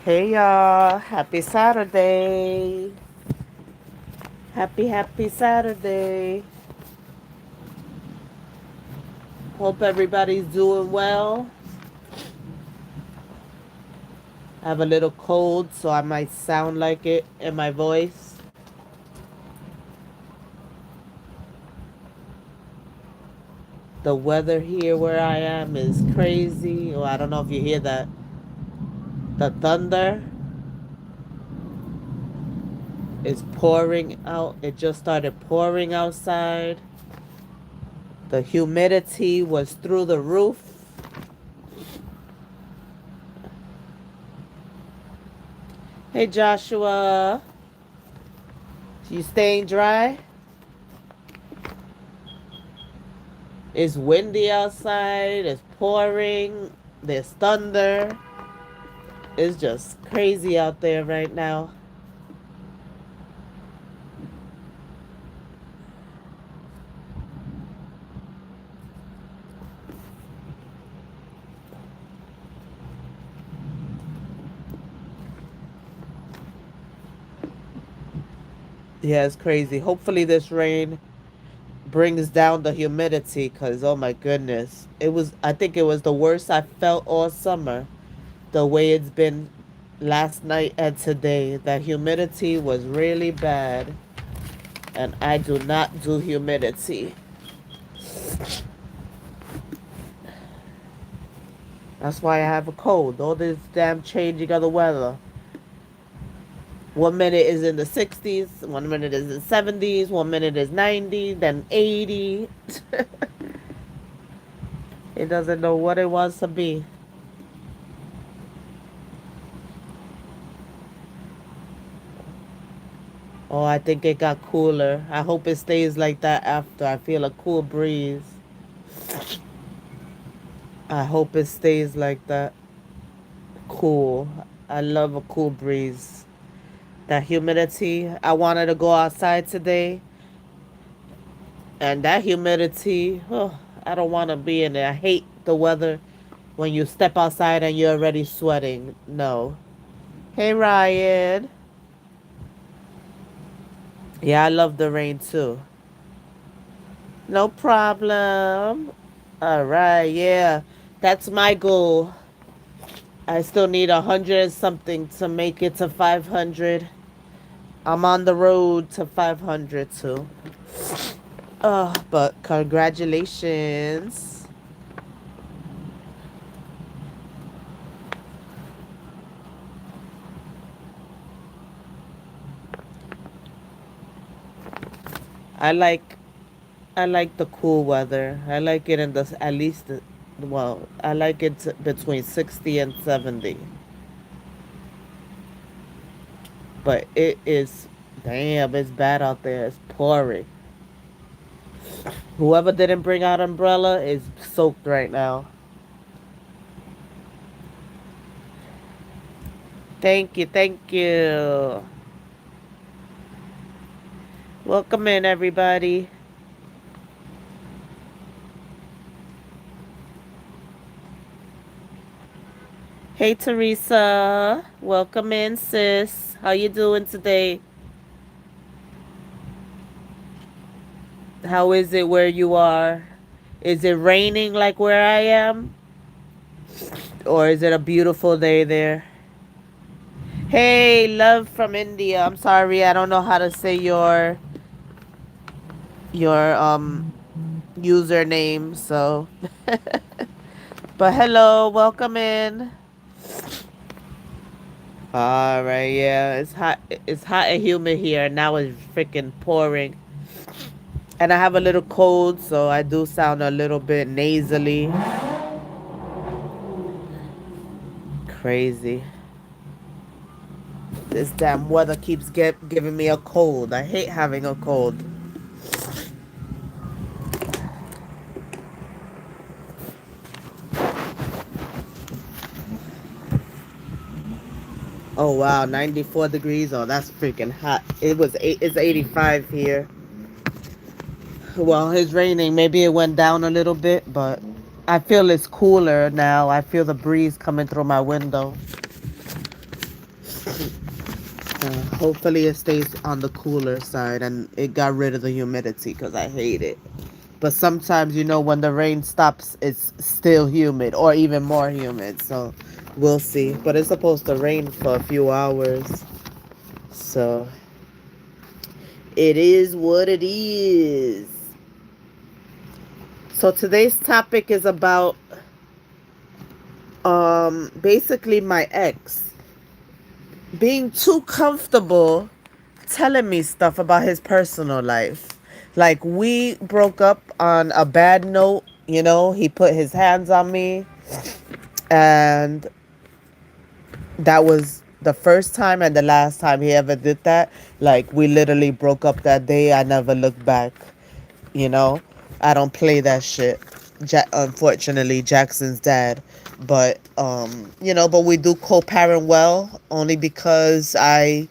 Hey y'all, happy Saturday. Happy Saturday. Hope everybody's doing well. I have a little cold, so I might sound like it in my voice. The weather here where I am is crazy. I don't know if you hear that. The thunder is pouring out. It just started pouring outside. The humidity was through the roof. Hey Joshua, you staying dry? It's windy outside, it's pouring, there's thunder. It's just crazy out there right now. Yeah, it's crazy. Hopefully this rain brings down the humidity because oh my goodness. I think it was the worst I felt all summer. The way it's been last night and today. That humidity was really bad. And I do not do humidity. That's why I have a cold. All this damn changing of the weather. 1 minute is in the 60s, 1 minute is in the 70s, 1 minute is 90, then 80. It doesn't know what it wants to be. Oh, I think it got cooler. I hope it stays like that after. I feel a cool breeze. I hope it stays like that. Cool. I love a cool breeze. That humidity. I wanted to go outside today. And that humidity, oh, I don't want to be in it. I hate the weather when you step outside and you're already sweating. No. Hey, Ryan. Yeah, I love the rain too. No problem. All right, yeah. That's my goal. I still need 100 something to make it to 500. I'm on the road to 500 too. But congratulations. I like I like the cool weather. I like it in the at least well, I like it between 60 and 70. But it is damn, it's bad out there. It's pouring. Whoever didn't bring out umbrella is soaked right now. Thank you, thank you. Welcome in everybody. Hey Teresa. Welcome in, sis. How you doing today? How is it where you are? Is it raining like where I am? Or is it a beautiful day there? Hey, love from India. I'm sorry, I don't know how to say your username, so but hello, welcome in. All right, yeah, it's hot and humid here. Now it's freaking pouring. And I have a little cold, so I do sound a little bit nasally. Crazy. This damn weather keeps giving me a cold. I hate having a cold. Oh wow, 94 degrees. Oh, that's freaking hot. It's 85 here. Well, it's raining. Maybe it went down a little bit, but I feel it's cooler now. I feel the breeze coming through my window. Hopefully it stays on the cooler side and it got rid of the humidity because I hate it. But sometimes, when the rain stops, it's still humid or even more humid. So we'll see. But it's supposed to rain for a few hours. So it is what it is. So today's topic is about basically my ex being too comfortable telling me stuff about his personal life. Like, we broke up on a bad note, he put his hands on me, and that was the first time and the last time he ever did that. Like, we literally broke up that day. I never looked back, you know. I don't play that shit. Unfortunately, Jackson's dad. But but we do co-parent well, only because I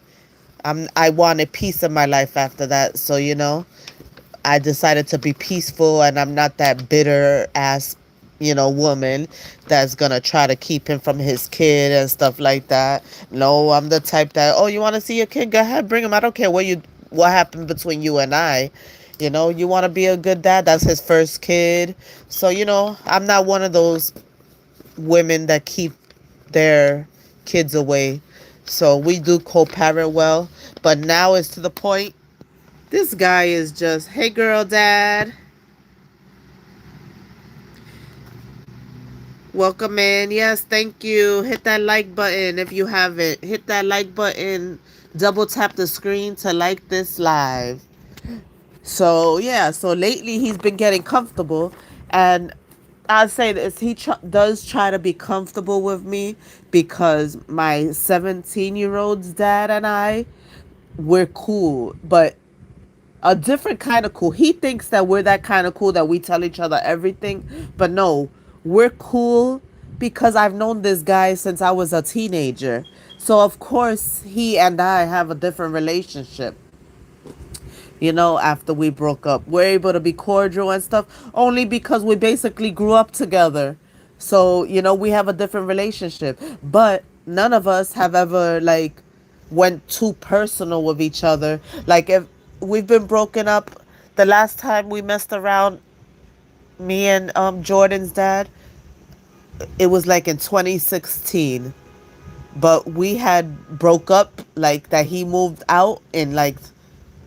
wanted peace in my life after that. So, I decided to be peaceful, and I'm not that bitter ass, woman that's gonna try to keep him from his kid and stuff like that. No, I'm the type that, oh, you want to see your kid? Go ahead, bring him. I don't care what happened between you and I. You want to be a good dad. That's his first kid. So, I'm not one of those women that keep their kids away. So we do co-parent well. But now it's to the point. This guy is just, hey girl, dad. Welcome in. Yes, thank you. Hit that like button if you haven't. Hit that like button. Double tap the screen to like this live. So, yeah, so lately he's been getting comfortable. And I'll say this, he does try to be comfortable with me because my 17-year-old's dad and we're cool. But a different kind of cool. He thinks that we're that kind of cool that we tell each other everything. But no, we're cool because I've known this guy since I was a teenager. So, of course, he and I have a different relationship. After we broke up, we're able to be cordial and stuff only because we basically grew up together. So, we have a different relationship. But none of us have ever, like, went too personal with each other. Like, if we've been broken up, the last time we messed around, me and Jordan's dad, it was like in 2016. But we had broke up, like, that he moved out in like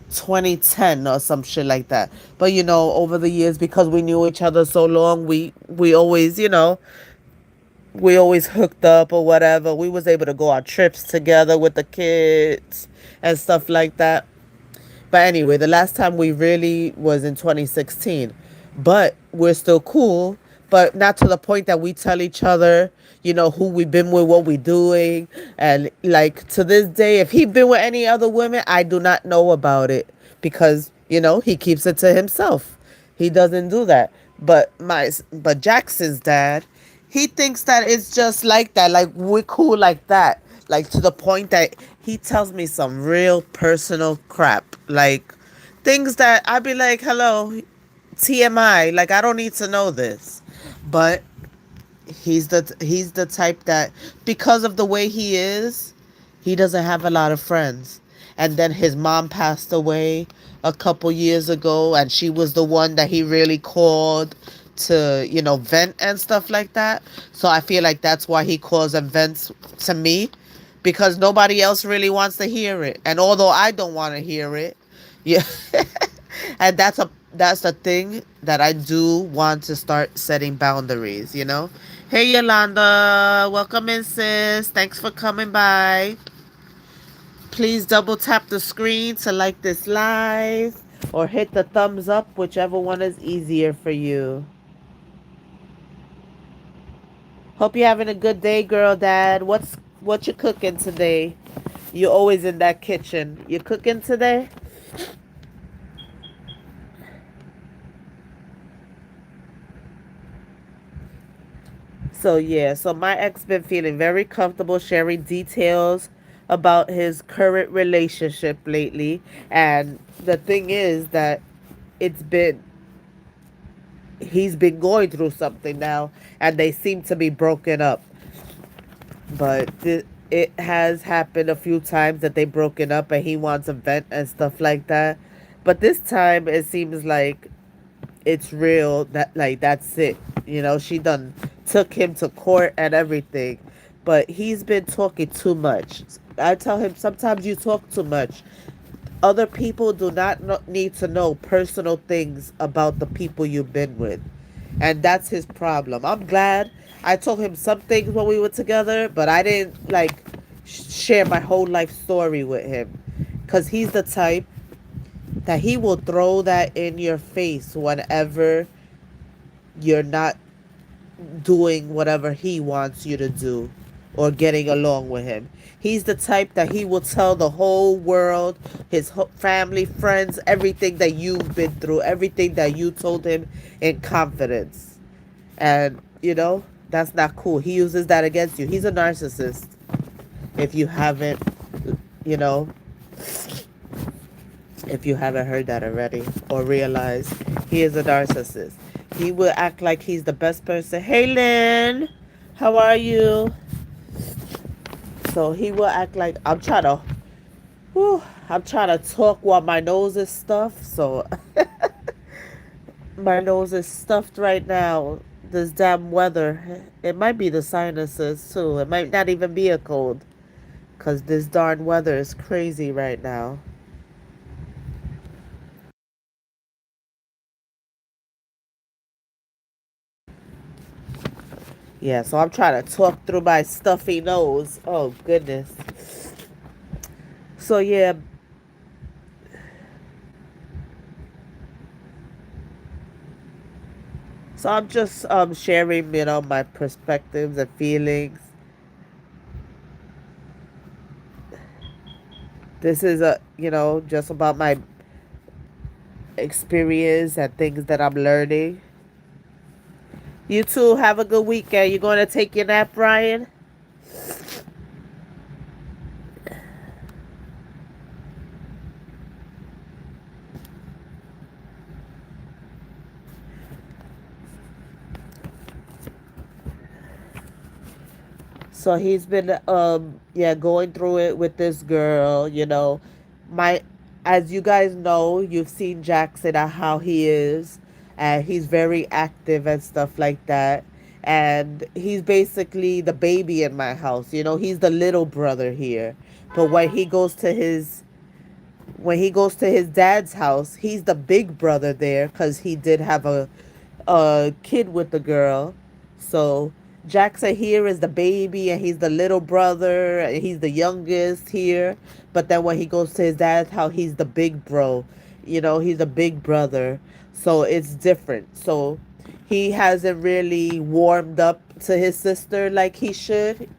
2010 or some shit like that. But over the years, because we knew each other so long, we always, we always hooked up or whatever. We was able to go on trips together with the kids and stuff like that. But anyway, the last time we really was in 2016. But we're still cool, but not to the point that we tell each other, who we've been with, what we doing. And like to this day, if he been with any other women, I do not know about it because, he keeps it to himself. He doesn't do that. But Jackson's dad, he thinks that it's just like that. Like, we're cool like that. Like, to the point that he tells me some real personal crap. Like, things that I'd be like, hello, TMI. Like, I don't need to know this. But he's the type that, because of the way he is, he doesn't have a lot of friends. And then his mom passed away a couple years ago, and she was the one that he really called to, vent and stuff like that. So I feel like that's why he calls and vents to me, because nobody else really wants to hear it. And although I don't want to hear it, yeah. And that's the thing that I do want to start setting boundaries. Hey Yolanda, welcome in, sis. Thanks for coming by. Please double tap the screen to like this live or hit the thumbs up, whichever one is easier for you. Hope you're having a good day, girl, dad. What you cooking today? You're always in that kitchen. You cooking today? So yeah, so my ex been feeling very comfortable sharing details about his current relationship lately. And the thing is that it's been he's been going through something now, and they seem to be broken up. But it has happened a few times that they broken up and he wants a vent and stuff like that. But this time it seems like it's real, that like that's it. She done took him to court and everything. But he's been talking too much. I tell him sometimes you talk too much. Other people do not need to know personal things about the people you've been with. And that's his problem. I'm glad I told him some things when we were together, but I didn't like share my whole life story with him. Because he's the type that he will throw that in your face whenever you're not doing whatever he wants you to do or getting along with him. He's the type that he will tell the whole world, his family, friends, everything that you've been through, everything that you told him in confidence. And, that's not cool. He uses that against you. He's a narcissist. If you haven't, you know, if you haven't heard that already or realized, he is a narcissist. He will act like he's the best person. Hey, Lynn, how are you? So he will act like whew, I'm trying to talk while my nose is stuffed. So my nose is stuffed right now. This damn weather. It might be the sinuses too. It might not even be a cold. Because this darn weather is crazy right now. Yeah, so I'm trying to talk through my stuffy nose. Oh, goodness. So, yeah. So I'm just sharing, my perspectives and feelings. This is just about my experience and things that I'm learning. You too. Have a good weekend. You going to take your nap, Ryan? So he's been yeah, going through it with this girl, My as you guys know, you've seen Jackson and how he is, and he's very active and stuff like that. And he's basically the baby in my house. He's the little brother here. But when he goes to his dad's house, he's the big brother there because he did have a kid with the girl. So Jackson here is the baby and he's the little brother and he's the youngest here. But then when he goes to his dad's house, he's the big bro. He's a big brother. So it's different. So he hasn't really warmed up to his sister like he should,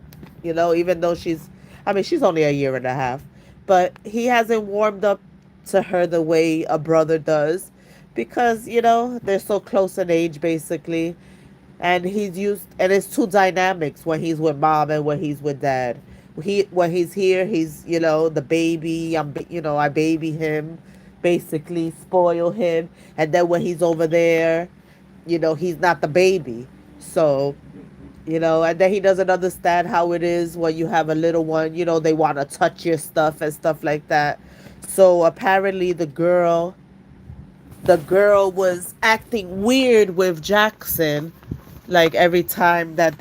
even though she's only a year and a half, but he hasn't warmed up to her the way a brother does because, they're so close in age basically. And and it's two dynamics when he's with mom and when he's with dad. When he's here, he's, the baby. I baby him, basically spoil him. And then when he's over there, he's not the baby. So, and then he doesn't understand how it is when you have a little one, they want to touch your stuff and stuff like that. So apparently the girl was acting weird with Jackson, like every time that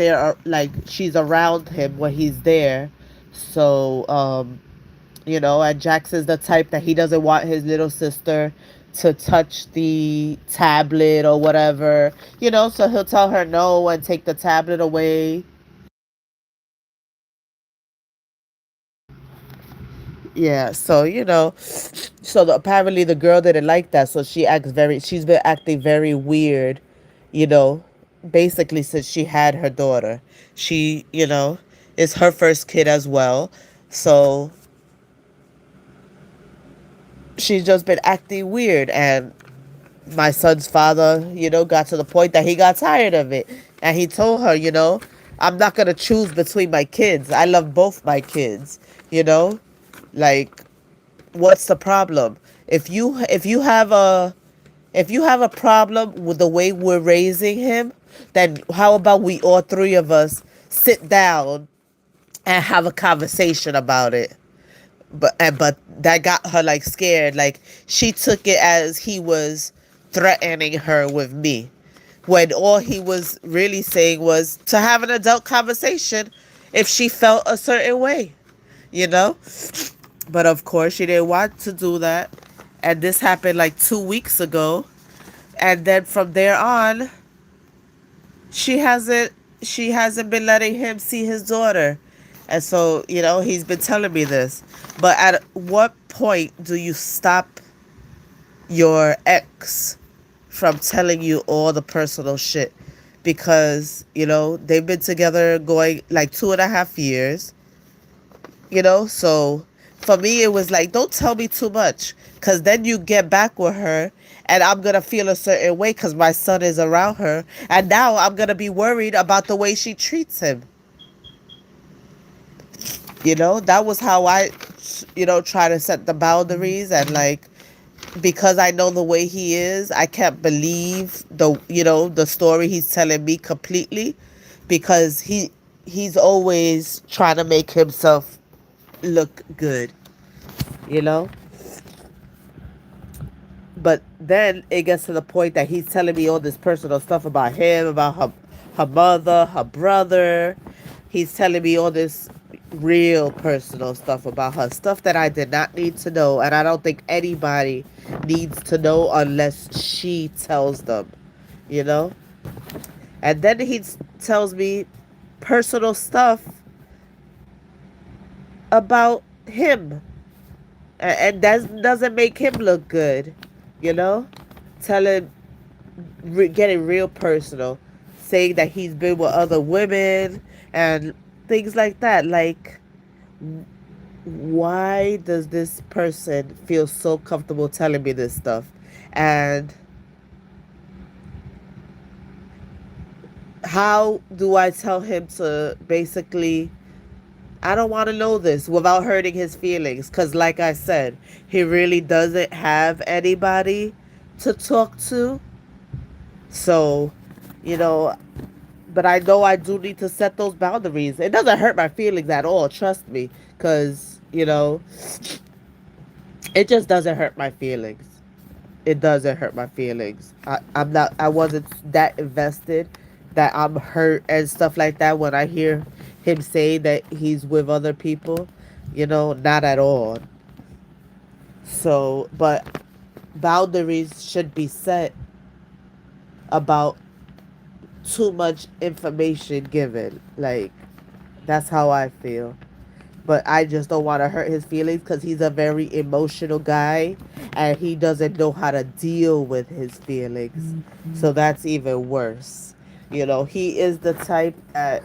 she's around him when he's there. So and Jackson's the type that he doesn't want his little sister to touch the tablet or whatever, so he'll tell her no and take the tablet away. Yeah, so apparently the girl didn't like that, so she's been acting very weird, you know, basically since she had her daughter. She, is her first kid as well. So she's just been acting weird, and my son's father, got to the point that he got tired of it. And he told her, I'm not going to choose between my kids. I love both my kids, you know? Like, what's the problem? If you have a problem with the way we're raising him, then how about we all three of us sit down and have a conversation about it. But that got her like scared. Like she took it as he was threatening her with me, when all he was really saying was to have an adult conversation if she felt a certain way, you know? But of course, she didn't want to do that. And this happened like 2 weeks ago. And then from there on, she hasn't she hasn't been letting him see his daughter. And so, he's been telling me this. But at what point do you stop your ex from telling you all the personal shit? Because, they've been together going like 2.5 years. So for me it was like, don't tell me too much, because then you get back with her and I'm gonna feel a certain way because my son is around her, and now I'm gonna be worried about the way she treats him. That was how I try to set the boundaries. And like, because I know the way he is, I can't believe the story he's telling me completely, because he's always trying to make himself look good, you know? But then it gets to the point that he's telling me all this personal stuff about him, about her mother, her brother. He's telling me all this real personal stuff about her, stuff that I did not need to know. And I don't think anybody needs to know unless she tells them, you know? And then he tells me personal stuff about him. And that doesn't make him look good, you know? Telling, getting real personal, saying that he's been with other women and things like that. Like, why does this person feel so comfortable telling me this stuff? And how do I tell him to basically, I don't want to know this without hurting his feelings? Because, like I said, he really doesn't have anybody to talk to. So, you know, but I know I do need to set those boundaries. It doesn't hurt my feelings at all, trust me, because, it just doesn't hurt my feelings. It doesn't hurt my feelings. I wasn't that invested that I'm hurt and stuff like that when I hear him say that he's with other people, not at all. So, but boundaries should be set about too much information given. Like, that's how I feel. But I just don't want to hurt his feelings because he's a very emotional guy and he doesn't know how to deal with his feelings. So that's even worse. He is the type that,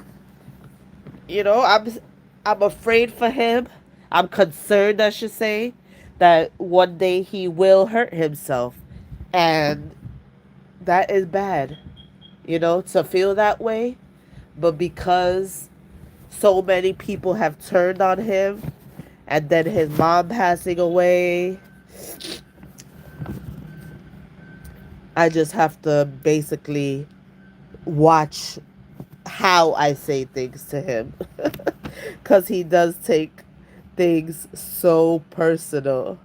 I'm afraid for him. I'm concerned, I should say, that one day he will hurt himself. And that is bad, to feel that way. But because so many people have turned on him, and then his mom passing away, I just have to basically watch how I say things to him. Because he does take things so personal.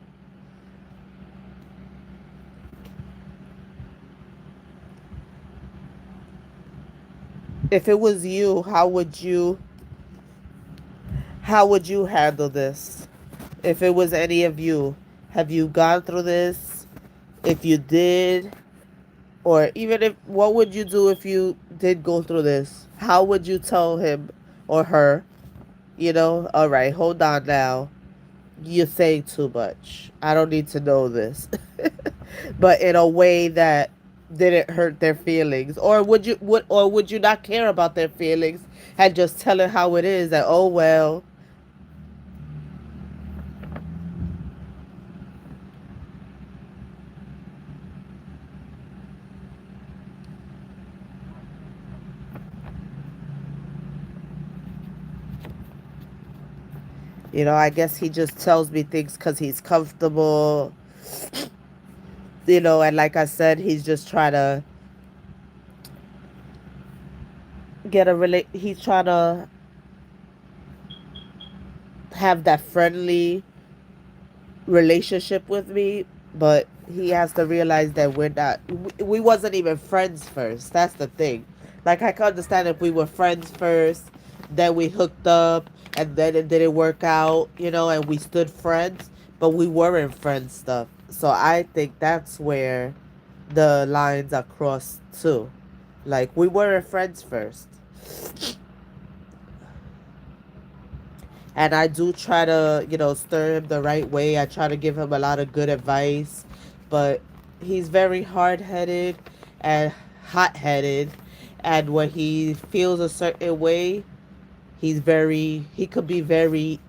If it was you, how would you handle this? If it was any of you, have you gone through this? If you did, or even if, what would you do if you did go through this? How would you tell him or her, all right, hold on now. You're saying too much. I don't need to know this. But in a way that didn't hurt their feelings. Or would you not care about their feelings and just tell it how it is, that, oh well. I guess he just tells me things because he's comfortable, and like I said, he's just trying to he's trying to have that friendly relationship with me, but he has to realize that we're not, we wasn't even friends first. That's the thing. Like, I can understand if we were friends first, then we hooked up, and then it didn't work out, and we stood friends, but we weren't friends stuff. So I think that's where the lines are crossed too. Like, we weren't friends first. And I do try to, stir him the right way. I try to give him a lot of good advice, but he's very hard headed and hot headed. And when he feels a certain way, he could be very,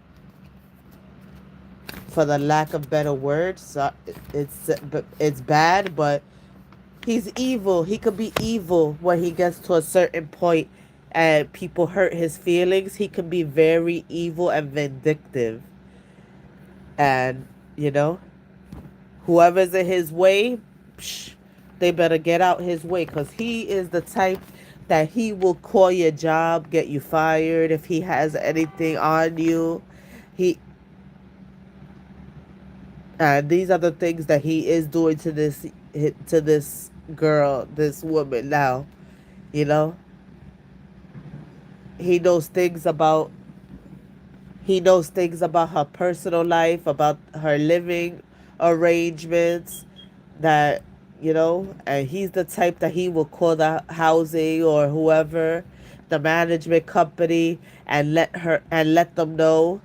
for the lack of better words, it's bad, but he's evil. He could be evil when he gets to a certain point and people hurt his feelings. He can be very evil and vindictive. And, you know, whoever's in his way, psh, they better get out his way, because he is the type that he will call your job, get you fired if he has anything on you. He These are the things that he is doing to this girl, this woman now. You know, he knows things about he knows things about her personal life, about her living arrangements, that, and he's the type that he will call the housing or whoever, the management company, and let them know,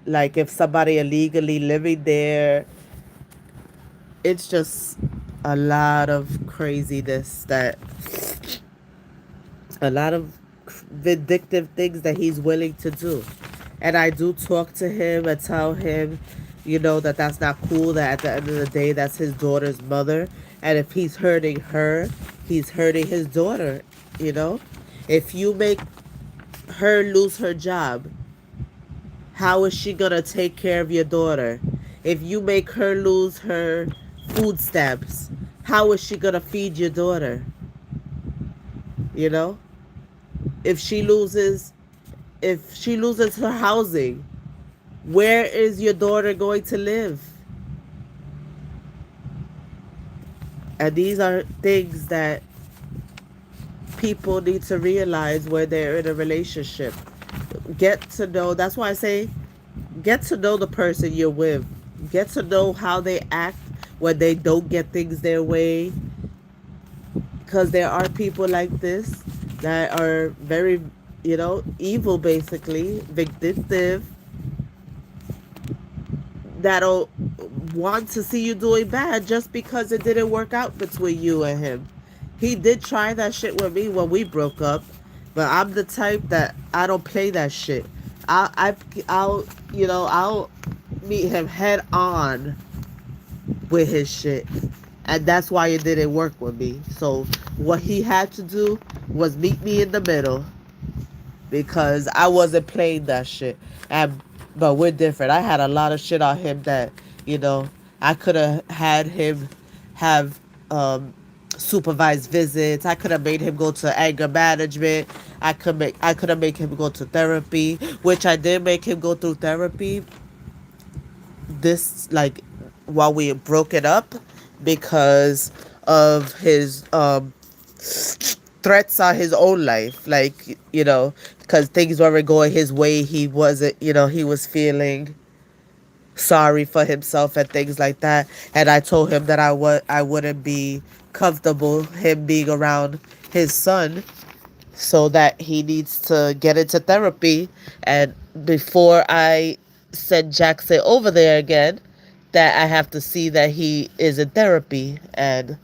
like, if somebody illegally living there. It's just a lot of craziness, that a lot of vindictive things that he's willing to do. And I do talk to him and tell him, that that's not cool, that at the end of the day, that's his daughter's mother. And if he's hurting her, he's hurting his daughter, you know? If you make her lose her job, how is she going to take care of your daughter? If you make her lose her food stamps, how is she going to feed your daughter? You know? If she loses if she loses her housing, where is your daughter going to live? And these are things that people need to realize when they're in a relationship. Get to know, that's why I say, get to know the person you're with. Get to know how they act when they don't get things their way. Because there are people like this that are very, evil, basically, vindictive, that'll want to see you doing bad just because it didn't work out between you and him. He did try that shit with me when we broke up, but I'm the type that I don't play that shit. I'll I'll meet him head on with his shit, and that's why it didn't work with me. So what he had to do was meet me in the middle, because I wasn't playing that shit. And but we're different. I had a lot of shit on him that, I could have had him have supervised visits. I could have made him go to anger management. I could have made him go to therapy, which I did make him go through therapy, this, like, while we broke it up, because of his threats on his own life. Like, because things weren't going his way. He wasn't, he was feeling sorry for himself and things like that. And I told him that I wouldn't be comfortable him being around his son, so that he needs to get into therapy. And before I send Jackson over there again, that I have to see that he is in therapy. And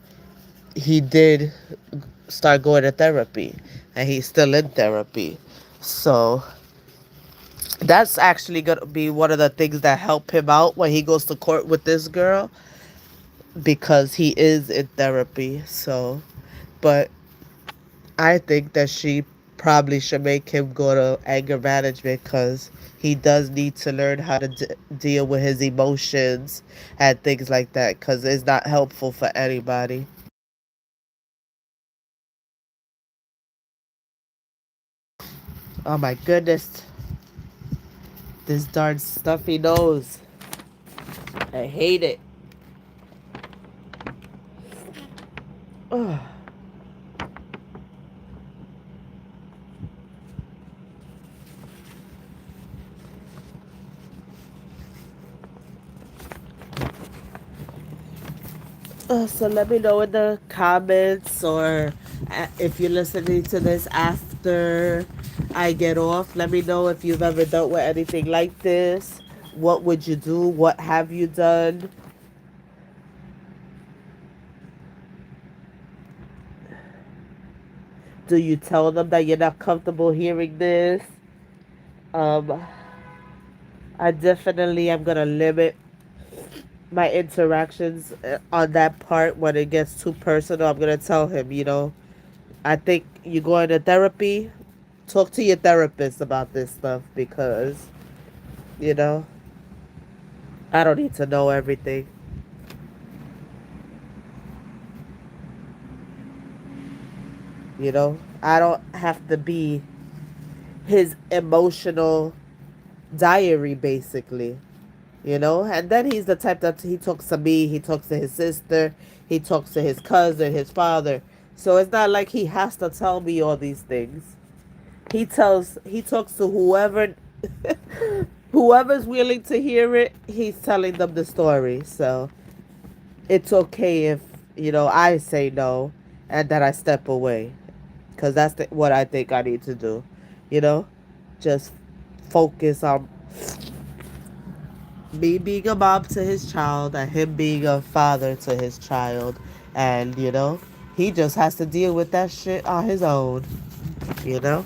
he did start going to therapy, and he's still in therapy. So that's actually going to be one of the things that help him out when he goes to court with this girl, because he is in therapy. So, but I think that she probably should make him go to anger management, because he does need to learn how to deal with his emotions and things like that, because it's not helpful for anybody. Oh my goodness. This darn stuffy nose. I hate it. Ugh. So let me know in the comments, or if you're listening to this after I get off, let me know if you've ever dealt with anything like this. What would you do? What have you done? Do you tell them that you're not comfortable hearing this? Um, I definitely am gonna limit my interactions on that part. When it gets too personal, I'm gonna tell him, I think you go into therapy, talk to your therapist about this stuff, because, you know, I don't need to know everything. I don't have to be his emotional diary, basically. And then he's the type that he talks to me, he talks to his sister, he talks to his cousin, his father. So it's not like he has to tell me all these things. He talks to whoever's willing to hear it. He's telling them the story. So it's okay if I say no and that I step away, because that's what I think I need to do. you know just focus on me being a mom to his child and him being a father to his child. And he just has to deal with that shit on his own. you know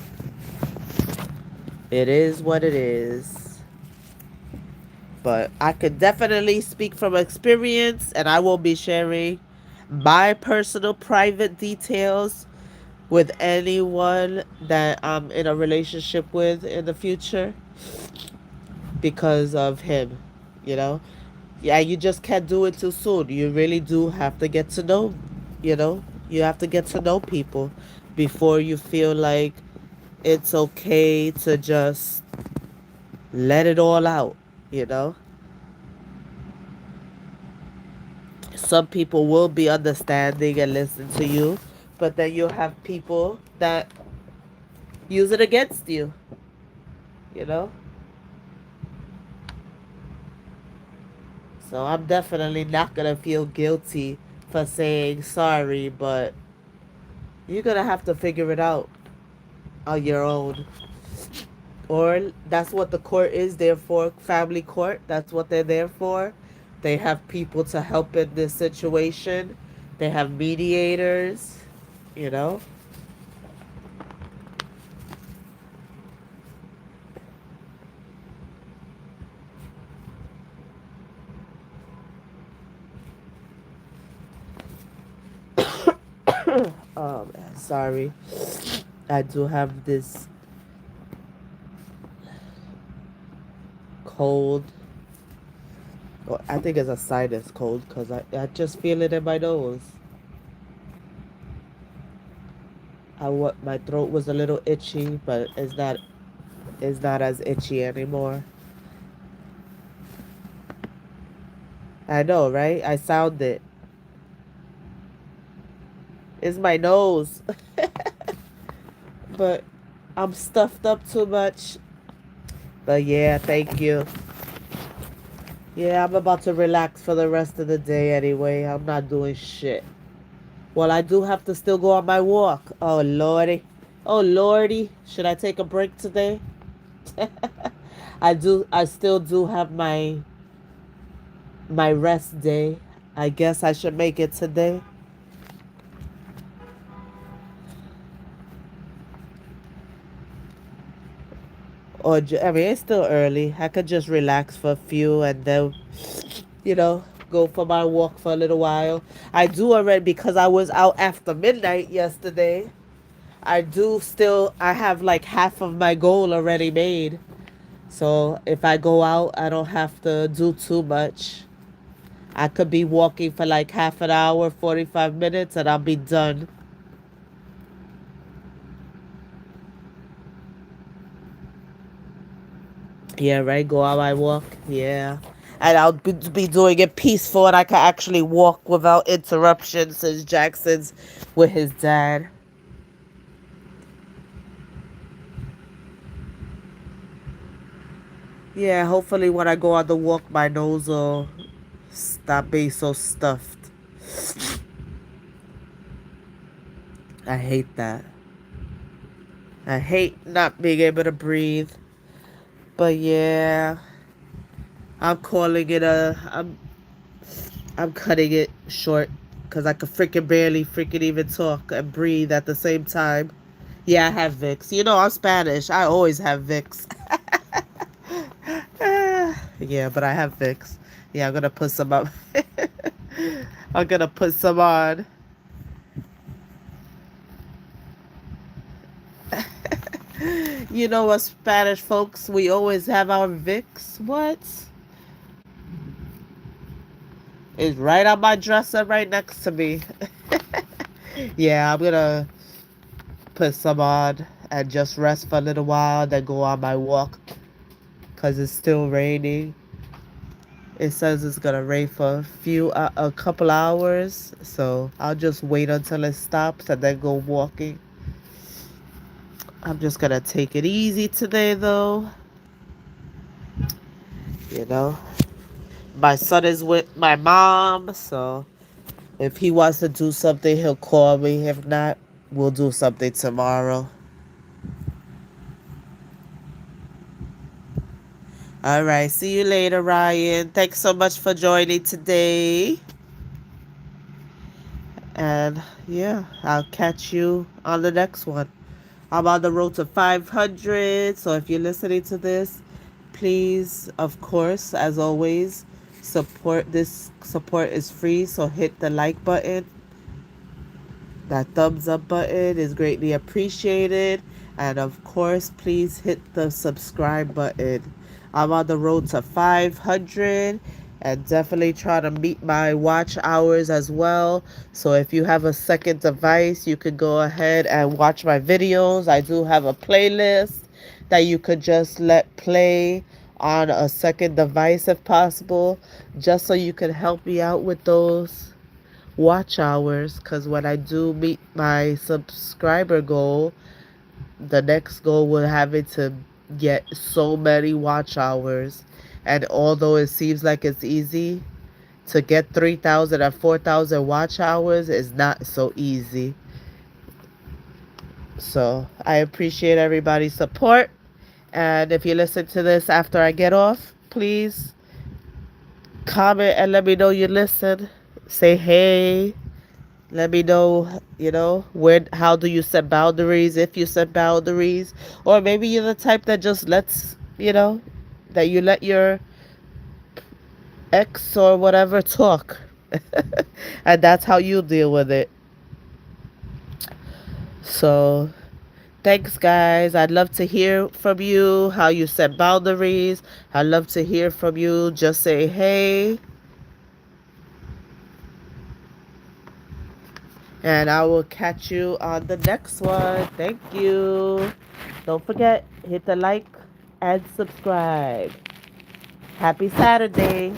it is what it is. But I could definitely speak from experience, and I will be sharing my personal private details with anyone that I'm in a relationship with in the future, because of him. You know, yeah, you just can't do it too soon. You really do have to get to know, you have to get to know people before you feel like it's okay to just let it all out. You know, some people will be understanding and listen to you, but then you'll have people that use it against you, you know? So I'm definitely not gonna feel guilty for saying sorry, but you're gonna have to figure it out on your own. Or that's what the court is there for, family court. That's what they're there for. They have people to help in this situation. They have mediators, you know? Sorry. I do have this cold. Well, I think it's a sinus cold, because I just feel it in my nose. My throat was a little itchy, but it's not as itchy anymore. I know, right? I sound it. It's my nose. But I'm stuffed up too much. But yeah, thank you. Yeah, I'm about to relax for the rest of the day anyway. I'm not doing shit. Well, I do have to still go on my walk. Oh, lordy. Oh, lordy. Should I take a break today? I still do have my rest day. I guess I should make it today. I mean, it's still early. I could just relax for a few and then, you know, go for my walk for a little while. I do already, because I was out after midnight yesterday. I have like half of my goal already made. So if I go out, I don't have to do too much. I could be walking for like half an hour, 45 minutes, and I'll be done. Yeah, right. Go on my walk. Yeah. And I'll be doing it peaceful and I can actually walk without interruption since Jackson's with his dad. Yeah, hopefully when I go on the walk, my nose will stop being so stuffed. I hate that. I hate not being able to breathe. But yeah, I'm calling it I'm cutting it short because I could freaking barely freaking even talk and breathe at the same time. Yeah, I have Vicks. You know, I'm Spanish. I always have Vicks. Yeah, but I have Vicks. Yeah, I'm gonna put some up. I'm gonna put some on. You know what, Spanish folks? We always have our Vicks. What? It's right on my dresser right next to me. Yeah, I'm gonna put some on and just rest for a little while, then go on my walk because it's still raining. It says it's gonna rain for a couple hours, so I'll just wait until it stops and then go walking. I'm just gonna take it easy today, though. You know, my son is with my mom, so if he wants to do something, he'll call me. If not, we'll do something tomorrow. All right. See you later, Ryan. Thanks so much for joining today. And yeah, I'll catch you on the next one. I'm on the road to 500. So if you're listening to this, please, of course, as always, support this. Support is free. So hit the like button. That thumbs up button is greatly appreciated. And of course, please hit the subscribe button. I'm on the road to 500 and definitely try to meet my watch hours as well. So if you have a second device, you could go ahead and watch my videos. I do have a playlist that you could just let play on a second device if possible, just so you can help me out with those watch hours, because when I do meet my subscriber goal, the next goal will have it to get so many watch hours. And although it seems like it's easy to get 3,000 or 4,000 watch hours, is not so easy. So I appreciate everybody's support. And if you listen to this after I get off, please comment and let me know you listen. Say hey. Let me know, how do you set boundaries, if you set boundaries, or maybe you're the type that just that you let your ex or whatever talk. And that's how you deal with it. So, thanks, guys. I'd love to hear from you how you set boundaries. I'd love to hear from you. Just say hey. And I will catch you on the next one. Thank you. Don't forget, hit the like and subscribe. Happy Saturday.